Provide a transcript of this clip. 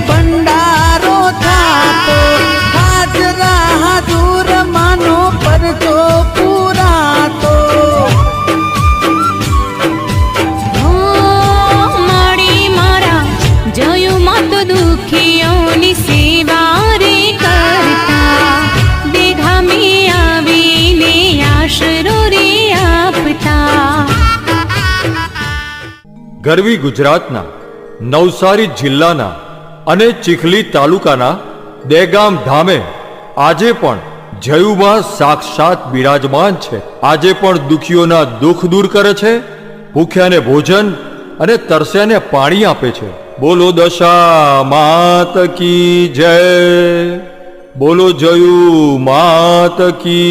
ભંડારો થાતો હાજરા દૂર માનો પરચો પૂરાતો મારી મારા જોયું મત દુખીઓની સેવા રે કરતા દેખામી આવીને આશરો રે આપતા। ગરવી ગુજરાતના નવસારી જિલ્લાના અને ચીખલી તાલુકાના દેગામ ધામે આજે પણ જયુબા સાક્ષાત બિરાજમાન છે। આજે પણ દુખીઓના દુઃખ દૂર કરે છે, ભૂખ્યાને ભોજન અને તરસ્યાને પાણી આપે છે। બોલો દશા માત કી જય, બોલો જયુ માત કી।